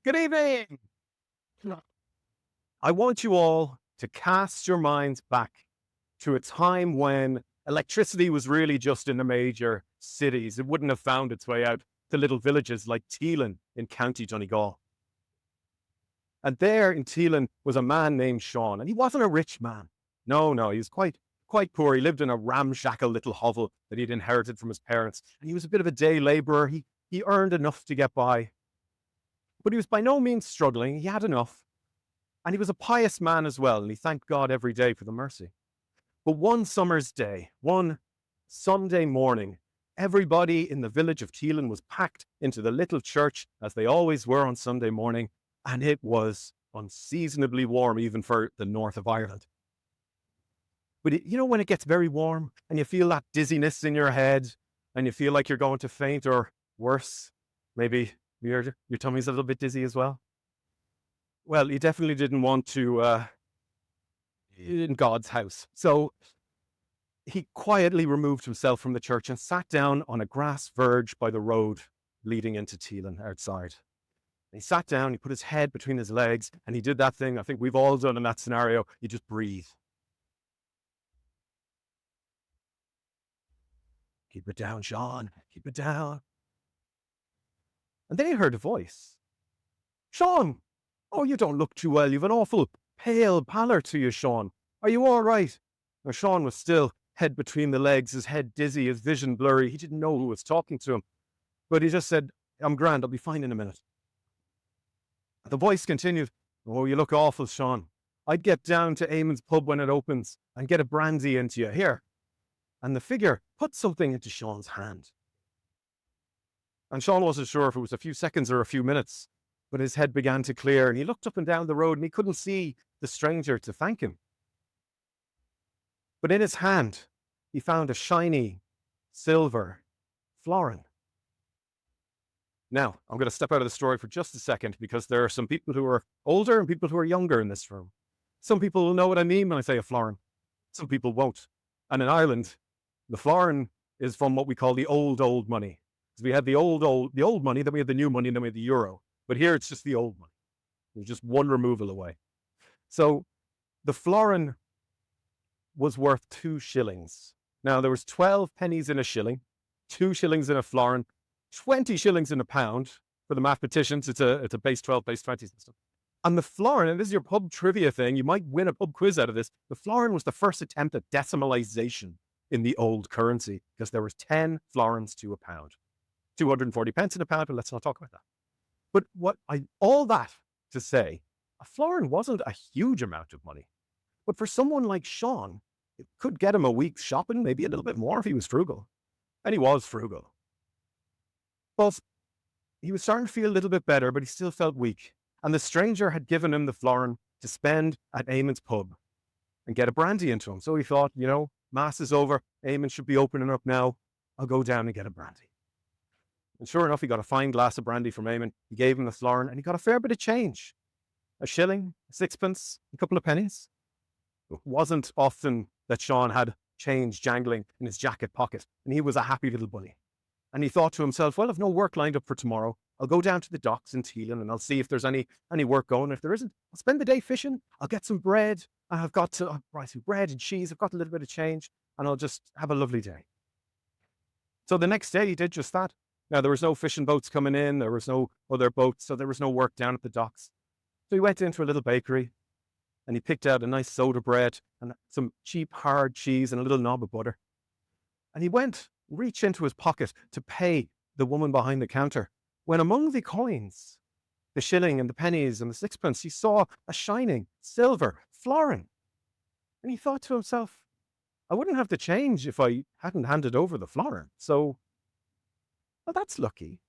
Good evening. I want you all to cast your minds back to a time when electricity was really just in the major cities. It wouldn't have found its way out to little villages like Teelan in County Donegal. And there in Teelan was a man named Seán, and he wasn't a rich man. No, he was quite poor. He lived in a ramshackle little hovel that he'd inherited from his parents, and he was a bit of a day labourer. He earned enough to get by, but he was by no means struggling. He had enough. And he was a pious man as well, and he thanked God every day for the mercy. But one summer's day, one Sunday morning, everybody in the village of Teelan was packed into the little church, as they always were on Sunday morning, and it was unseasonably warm, even for the north of Ireland. But when it gets very warm, and you feel that dizziness in your head, and you feel like you're going to faint, or worse, maybe your tummy's a little bit dizzy as well. Well, he definitely didn't want to in God's house. So he quietly removed himself from the church and sat down on a grass verge by the road leading into Teelan outside. And he sat down, he put his head between his legs, and he did that thing I think we've all done in that scenario. You just breathe. Keep it down, Seán. Keep it down. And then he heard a voice. Seán! Oh, you don't look too well. You've an awful pale pallor to you, Seán. Are you all right? Now, Seán was still head between the legs, his head dizzy, his vision blurry. He didn't know who was talking to him. But he just said, I'm grand. I'll be fine in a minute. The voice continued, oh, you look awful, Seán. I'd get down to Eamon's pub when it opens and get a brandy into you. Here. And the figure put something into Seán's hand. And Seán wasn't sure if it was a few seconds or a few minutes. But his head began to clear, and he looked up and down the road, and he couldn't see the stranger to thank him. But in his hand, he found a shiny silver florin. Now, I'm going to step out of the story for just a second, because there are some people who are older and people who are younger in this room. Some people will know what I mean when I say a florin. Some people won't. And in Ireland, the florin is from what we call the old money. So we have the old money, then we have the new money, and then we have the euro. But here it's just the old money. It's just one removal away. So the florin was worth 2 shillings. Now there was 12 pennies in a shilling, 2 shillings in a florin, 20 shillings in a pound. For the mathematicians, it's a base 12, base 20 system. And the florin, and this is your pub trivia thing, you might win a pub quiz out of this. The florin was the first attempt at decimalization in the old currency, because there was 10 florins to a pound. 240 pence in a pound, but let's not talk about that. But all that to say, a florin wasn't a huge amount of money. But for someone like Seán, it could get him a week's shopping, maybe a little bit more if he was frugal. And he was frugal. But he was starting to feel a little bit better, but he still felt weak. And the stranger had given him the florin to spend at Eamon's pub and get a brandy into him. So he thought, Mass is over. Eamon should be opening up now. I'll go down and get a brandy. And sure enough, he got a fine glass of brandy from Eamon. He gave him the florin, and he got a fair bit of change. A shilling, a sixpence, a couple of pennies. It wasn't often that Seán had change jangling in his jacket pocket, and he was a happy little bunny. And he thought to himself, well, I've no work lined up for tomorrow. I'll go down to the docks in Teelan, and I'll see if there's any work going. If there isn't, I'll spend the day fishing. I'll get some bread. I've got to buy some bread and cheese. I've got a little bit of change, and I'll just have a lovely day. So the next day, he did just that. Now, there was no fishing boats coming in. There was no other boats, so there was no work down at the docks. So he went into a little bakery, and he picked out a nice soda bread and some cheap hard cheese and a little knob of butter. And he reached into his pocket to pay the woman behind the counter, when among the coins, the shilling and the pennies and the sixpence, he saw a shining silver florin. And he thought to himself, I wouldn't have to change if I hadn't handed over the florin. So, well, that's lucky.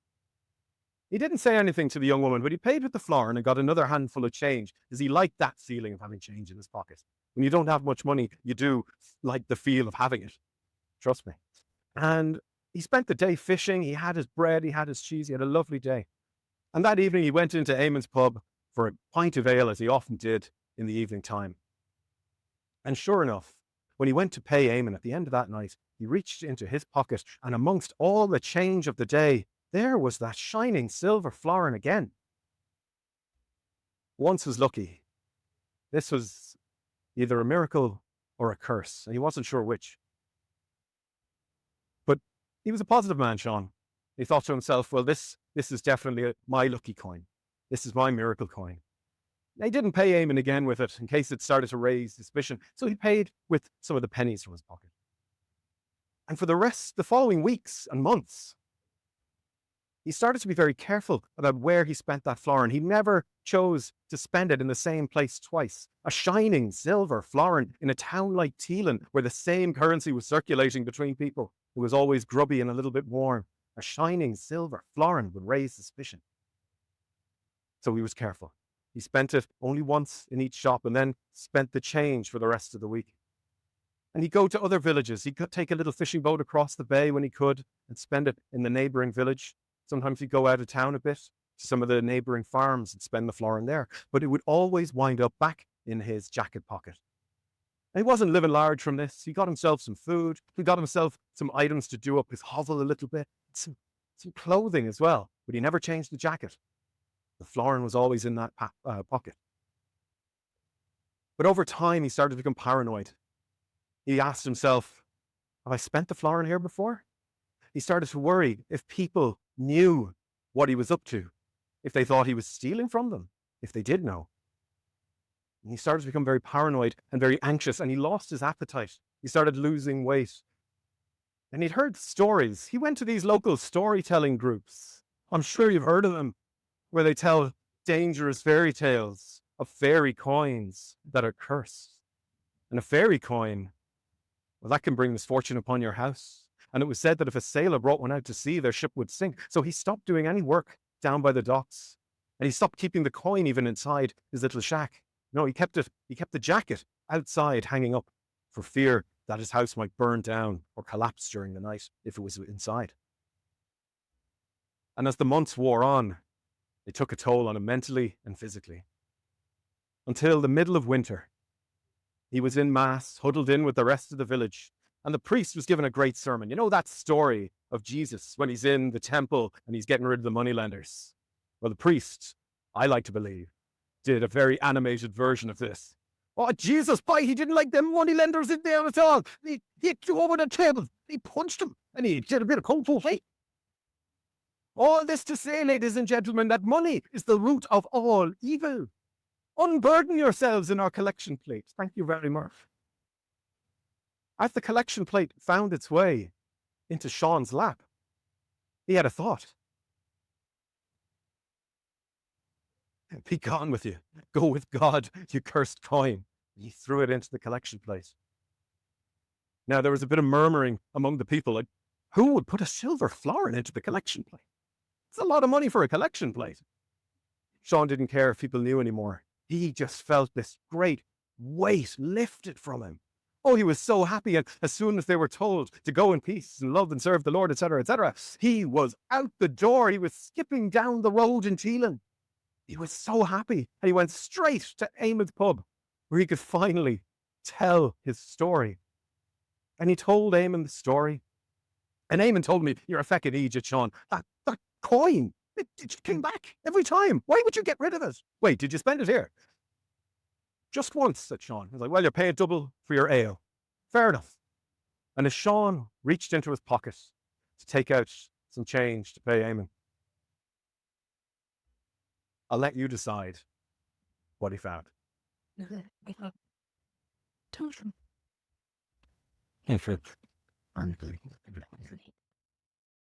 He didn't say anything to the young woman, but he paid with the florin and got another handful of change, because he liked that feeling of having change in his pocket. When you don't have much money, you do like the feel of having it. Trust me. And he spent the day fishing. He had his bread, he had his cheese, he had a lovely day. And that evening he went into Eamon's pub for a pint of ale, as he often did in the evening time. And sure enough, when he went to pay Eamon at the end of that night, he reached into his pocket, and amongst all the change of the day, there was that shining silver florin again. once was lucky. This was either a miracle or a curse, and he wasn't sure which. But he was a positive man, Seán. He thought to himself, well, this is definitely my lucky coin. This is my miracle coin. He didn't pay Eamon again with it in case it started to raise suspicion, so he paid with some of the pennies from his pocket. And for the following weeks and months, he started to be very careful about where he spent that florin. He never chose to spend it in the same place twice. A shining silver florin in a town like Teelan, where the same currency was circulating between people. It was always grubby and a little bit worn. A shining silver florin would raise suspicion. So he was careful. He spent it only once in each shop and then spent the change for the rest of the week. And he'd go to other villages. He could take a little fishing boat across the bay when he could and spend it in the neighbouring village. Sometimes he'd go out of town a bit to some of the neighbouring farms and spend the florin there. But it would always wind up back in his jacket pocket. And he wasn't living large from this. He got himself some food. He got himself some items to do up his hovel a little bit. Some clothing as well. But he never changed the jacket. The florin was always in that pocket. But over time, he started to become paranoid. He asked himself, have I spent the florin here before? He started to worry if people knew what he was up to, if they thought he was stealing from them, if they did know. And he started to become very paranoid and very anxious, and he lost his appetite. He started losing weight. And he'd heard stories. He went to these local storytelling groups. I'm sure you've heard of them, where they tell dangerous fairy tales of fairy coins that are cursed. And a fairy coin, well, that can bring misfortune upon your house. And it was said that if a sailor brought one out to sea, their ship would sink. So he stopped doing any work down by the docks. And he stopped keeping the coin even inside his little shack. No, he kept the jacket outside hanging up for fear that his house might burn down or collapse during the night if it was inside. And as the months wore on, it took a toll on him mentally and physically. Until the middle of winter, he was in mass, huddled in with the rest of the village, and the priest was given a great sermon. You know that story of Jesus when he's in the temple and he's getting rid of the moneylenders? Well, the priest, I like to believe, did a very animated version of this. Oh, Jesus, boy, he didn't like them moneylenders in there at all. He threw over the table, he punched them, and he did a bit of kung fu fight. All this to say, ladies and gentlemen, that money is the root of all evil. Unburden yourselves in our collection plate. Thank you very much. As the collection plate found its way into Seán's lap, he had a thought. Be gone with you. Go with God, you cursed coin. He threw it into the collection plate. Now, there was a bit of murmuring among the people, like, who would put a silver florin into the collection plate? It's a lot of money for a collection plate. Seán didn't care if people knew anymore. He just felt this great weight lifted from him. Oh, he was so happy. And as soon as they were told to go in peace and love and serve the Lord, etc., he was out the door. He was skipping down the road in Teelan. He was so happy. And he went straight to Eamon's pub, where he could finally tell his story. And he told Eamon the story. And Eamon told me, you're a feckin' idiot, Seán. That coin, it came back every time. Why would you get rid of it? Wait, did you spend it here? Just once, said Seán. He was like, well, you're paying double for your ale. Fair enough. And as Seán reached into his pocket to take out some change to pay Eamon, I'll let you decide what he found.